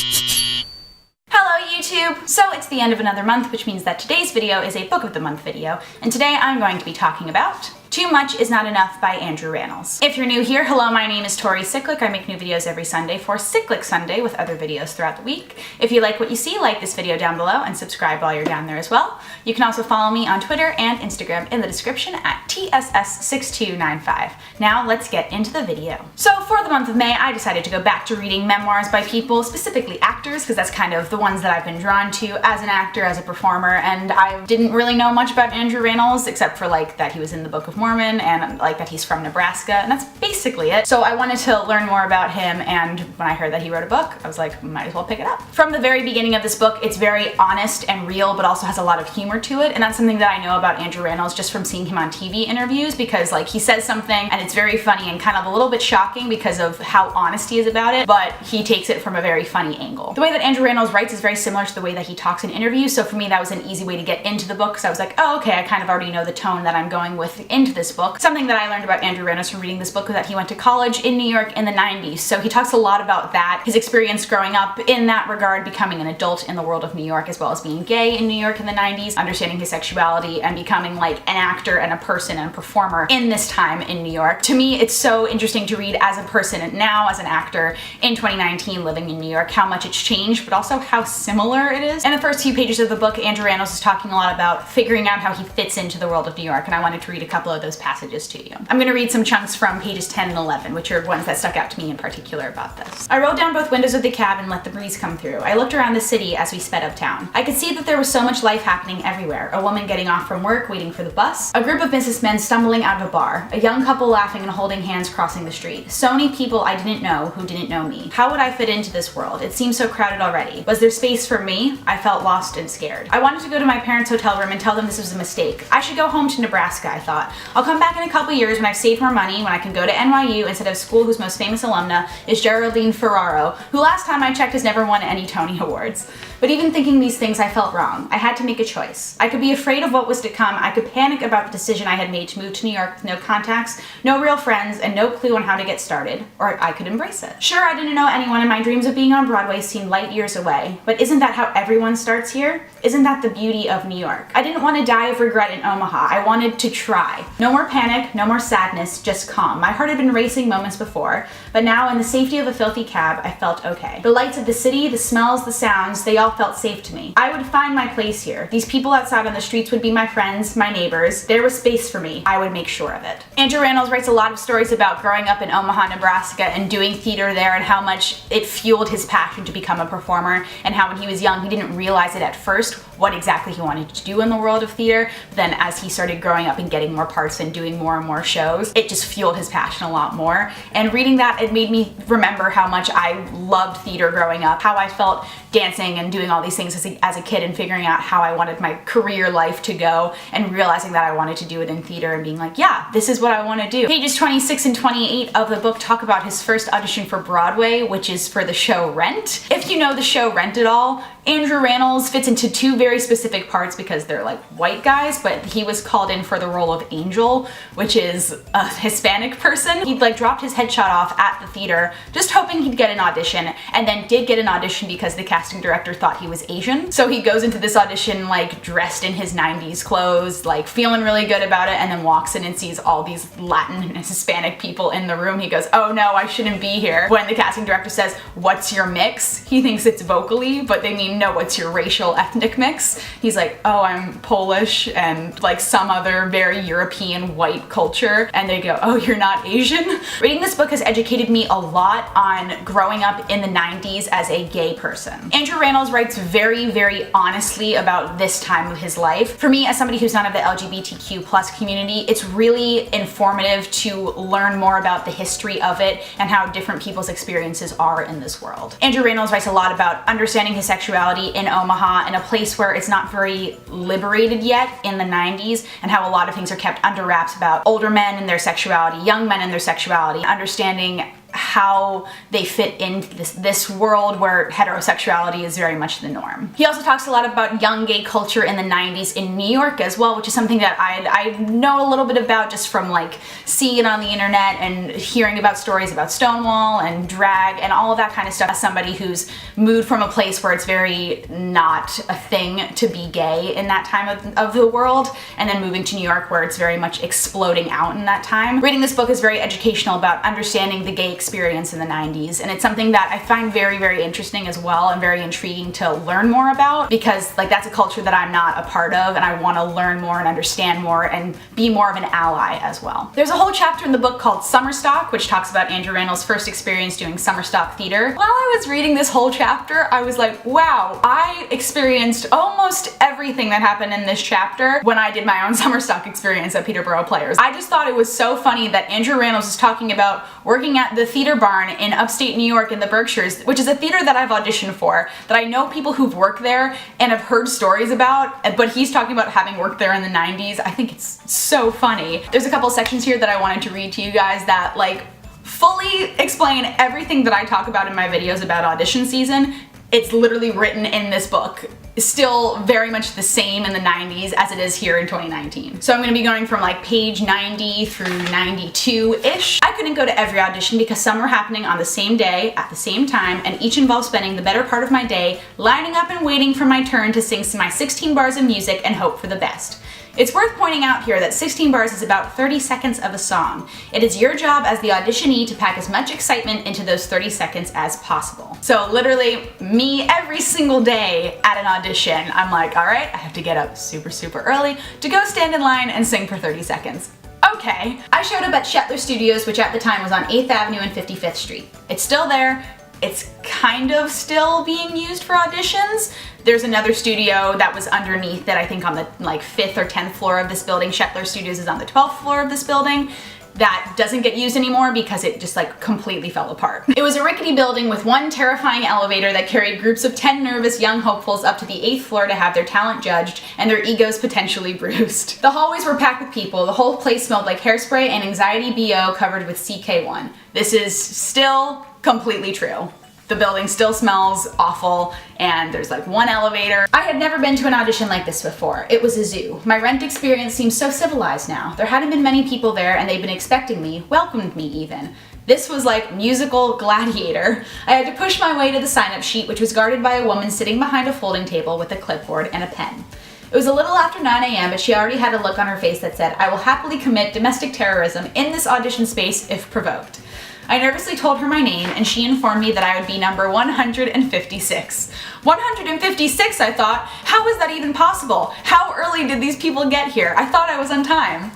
Hello YouTube! So it's the end of another month, which means that today's video is a book of the month video, and today I'm going to be talking about Too Much Is Not Enough by Andrew Rannells. If you're new here, hello, my name is Tori Cyclic. I make new videos every Sunday for Cyclic Sunday with other videos throughout the week. If you like what you see, like this video down below and subscribe while you're down there as well. You can also follow me on Twitter and Instagram in the description at tss6295. Now let's get into the video. So for the month of May, I decided to go back to reading memoirs by people, specifically actors, because that's kind of the ones that I've been drawn to as an actor, as a performer, and I didn't really know much about Andrew Rannells except for like that he was in the Book of Mormon and like that he's from Nebraska, and that's basically it. So I wanted to learn more about him, and when I heard that he wrote a book, I was like, might as well pick it up. From the very beginning of this book, it's very honest and real, but also has a lot of humor to it, and that's something that I know about Andrew Rannells just from seeing him on TV interviews, because like he says something and it's very funny and kind of a little bit shocking because of how honest he is about it, but he takes it from a very funny angle. The way that Andrew Rannells writes is very similar to the way that he talks in interviews, so for me that was an easy way to get into the book, because I was like, oh okay, I kind of already know the tone that I'm going with into this book. Something that I learned about Andrew Rannells from reading this book was that he went to college in New York in the 90s, so he talks a lot about that, his experience growing up in that regard, becoming an adult in the world of New York, as well as being gay in New York in the 90s, understanding his sexuality, and becoming like an actor and a person and a performer in this time in New York. To me, it's so interesting to read as a person and now as an actor in 2019 living in New York, how much it's changed, but also how similar it is. In the first few pages of the book, Andrew Rannells is talking a lot about figuring out how he fits into the world of New York, and I wanted to read a couple of those passages to you. I'm going to read some chunks from pages 10 and 11, which are ones that stuck out to me in particular about this. I rolled down both windows of the cab and let the breeze come through. I looked around the city as we sped uptown. I could see that there was so much life happening everywhere. A woman getting off from work, waiting for the bus, a group of businessmen stumbling out of a bar, a young couple laughing and holding hands crossing the street. So many people I didn't know who didn't know me. How would I fit into this world? It seemed so crowded already. Was there space for me? I felt lost and scared. I wanted to go to my parents' hotel room and tell them this was a mistake. I should go home to Nebraska, I thought. I'll come back in a couple years when I've saved more money, when I can go to NYU instead of school whose most famous alumna is Geraldine Ferraro, who last time I checked has never won any Tony Awards. But even thinking these things, I felt wrong. I had to make a choice. I could be afraid of what was to come. I could panic about the decision I had made to move to New York with no contacts, no real friends, and no clue on how to get started. Or I could embrace it. Sure, I didn't know anyone, and my dreams of being on Broadway seemed light years away. But isn't that how everyone starts here? Isn't that the beauty of New York? I didn't want to die of regret in Omaha. I wanted to try. No more panic, no more sadness, just calm. My heart had been racing moments before, but now in the safety of a filthy cab, I felt okay. The lights of the city, the smells, the sounds, they all felt safe to me. I would find my place here. These people outside on the streets would be my friends, my neighbors. There was space for me. I would make sure of it. Andrew Rannells writes a lot of stories about growing up in Omaha, Nebraska, and doing theater there, and how much it fueled his passion to become a performer, and how when he was young he didn't realize it at first what exactly he wanted to do in the world of theater. But then as he started growing up and getting more parts and doing more and more shows, it just fueled his passion a lot more. And reading that, it made me remember how much I loved theater growing up, how I felt dancing and doing all these things as a kid, and figuring out how I wanted my career life to go, and realizing that I wanted to do it in theater and being like, yeah, this is what I want to do. Pages 26 and 28 of the book talk about his first audition for Broadway, which is for the show Rent. If you know the show Rent at all, Andrew Rannells fits into two very specific parts because they're like white guys, but he was called in for the role of Angel, which is a Hispanic person. He'd like dropped his headshot off at the theater just hoping he'd get an audition, and then did get an audition because the casting director thought he was Asian. So he goes into this audition like dressed in his 90s clothes, like feeling really good about it, and then walks in and sees all these Latin and Hispanic people in the room. He goes, oh no, I shouldn't be here. When the casting director says, what's your mix? He thinks it's vocally, but they mean, no, what's your racial ethnic mix? He's like, oh, I'm Polish and like some other very European white culture. And they go, oh, you're not Asian? Reading this book has educated me a lot on growing up in the 90s as a gay person. Andrew Rannells writes very, very honestly about this time of his life. For me, as somebody who's not of the LGBTQ+ community, it's really informative to learn more about the history of it and how different people's experiences are in this world. Andrew Rannells writes a lot about understanding his sexuality in Omaha, in a place where it's not very liberated yet in the 90s, and how a lot of things are kept under wraps about older men and their sexuality, young men and their sexuality, understanding how they fit into this world where heterosexuality is very much the norm. He also talks a lot about young gay culture in the 90s in New York as well, which is something that I know a little bit about just from like seeing it on the internet and hearing about stories about Stonewall and drag and all of that kind of stuff. As somebody who's moved from a place where it's very not a thing to be gay in that time of the world, and then moving to New York where it's very much exploding out in that time. Reading this book is very educational about understanding the gay experience in the 90s, and it's something that I find very, very interesting as well and very intriguing to learn more about, because like that's a culture that I'm not a part of and I want to learn more and understand more and be more of an ally as well. There's a whole chapter in the book called Summer Stock, which talks about Andrew Rannells' first experience doing summer stock theater. While I was reading this whole chapter, I was like, wow, I experienced almost everything that happened in this chapter when I did my own summer stock experience at Peterborough Players. I just thought it was so funny that Andrew Rannells is talking about working at the Theater Barn in upstate New York in the Berkshires, which is a theater that I've auditioned for, that I know people who've worked there and have heard stories about, but he's talking about having worked there in the 90s. I think it's so funny. There's a couple sections here that I wanted to read to you guys that like fully explain everything that I talk about in my videos about audition season. It's literally written in this book. Still very much the same in the 90s as it is here in 2019. So I'm gonna be going from like page 90 through 92-ish. I couldn't go to every audition because some were happening on the same day, at the same time, and each involved spending the better part of my day lining up and waiting for my turn to sing my 16 bars of music and hope for the best. It's worth pointing out here that 16 bars is about 30 seconds of a song. It is your job as the auditionee to pack as much excitement into those 30 seconds as possible. So literally, me every single day at an audition, I'm like, all right, I have to get up super, super early to go stand in line and sing for 30 seconds. Okay. I showed up at Shetler Studios, which at the time was on 8th Avenue and 55th Street. It's still there. It's kind of still being used for auditions. There's another studio that was underneath it, I think on the like 5th or 10th floor of this building. Shetler Studios is on the 12th floor of this building. That doesn't get used anymore because it just like completely fell apart. It was a rickety building with one terrifying elevator that carried groups of 10 nervous young hopefuls up to the 8th floor to have their talent judged and their egos potentially bruised. The hallways were packed with people. The whole place smelled like hairspray and anxiety BO covered with CK1. This is still completely true. The building still smells awful, and there's like one elevator. I had never been to an audition like this before. It was a zoo. My Rent experience seems so civilized now. There hadn't been many people there, and they'd been expecting me, welcomed me even. This was like musical Gladiator. I had to push my way to the sign-up sheet, which was guarded by a woman sitting behind a folding table with a clipboard and a pen. It was a little after 9 a.m., but she already had a look on her face that said, "I will happily commit domestic terrorism in this audition space if provoked." I nervously told her my name, and she informed me that I would be number 156. 156, I thought. How is that even possible? How early did these people get here? I thought I was on time.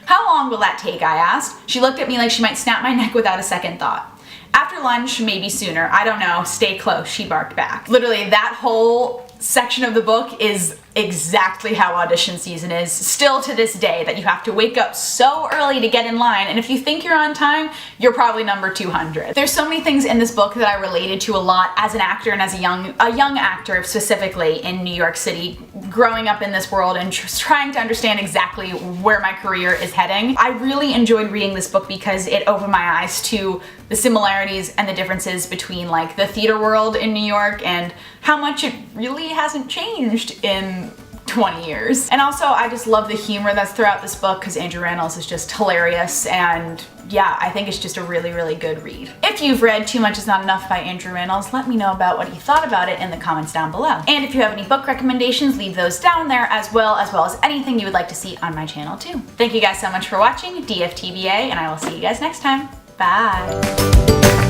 How long will that take? I asked. She looked at me like she might snap my neck without a second thought. After lunch, maybe sooner. I don't know. Stay close, she barked back. Literally, that whole section of the book is exactly how audition season is, still to this day, that you have to wake up so early to get in line, and if you think you're on time, you're probably number 200. There's so many things in this book that I related to a lot as an actor and as a young actor specifically in New York City, growing up in this world and trying to understand exactly where my career is heading. I really enjoyed reading this book because it opened my eyes to the similarities and the differences between like the theater world in New York and how much it really hasn't changed in 20 years. And also I just love the humor that's throughout this book because Andrew Rannells is just hilarious, and yeah, I think it's just a really, really good read. If you've read Too Much Is Not Enough by Andrew Rannells, let me know about what you thought about it in the comments down below. And if you have any book recommendations, leave those down there as well as anything you would like to see on my channel too. Thank you guys so much for watching, DFTBA, and I will see you guys next time. Bye!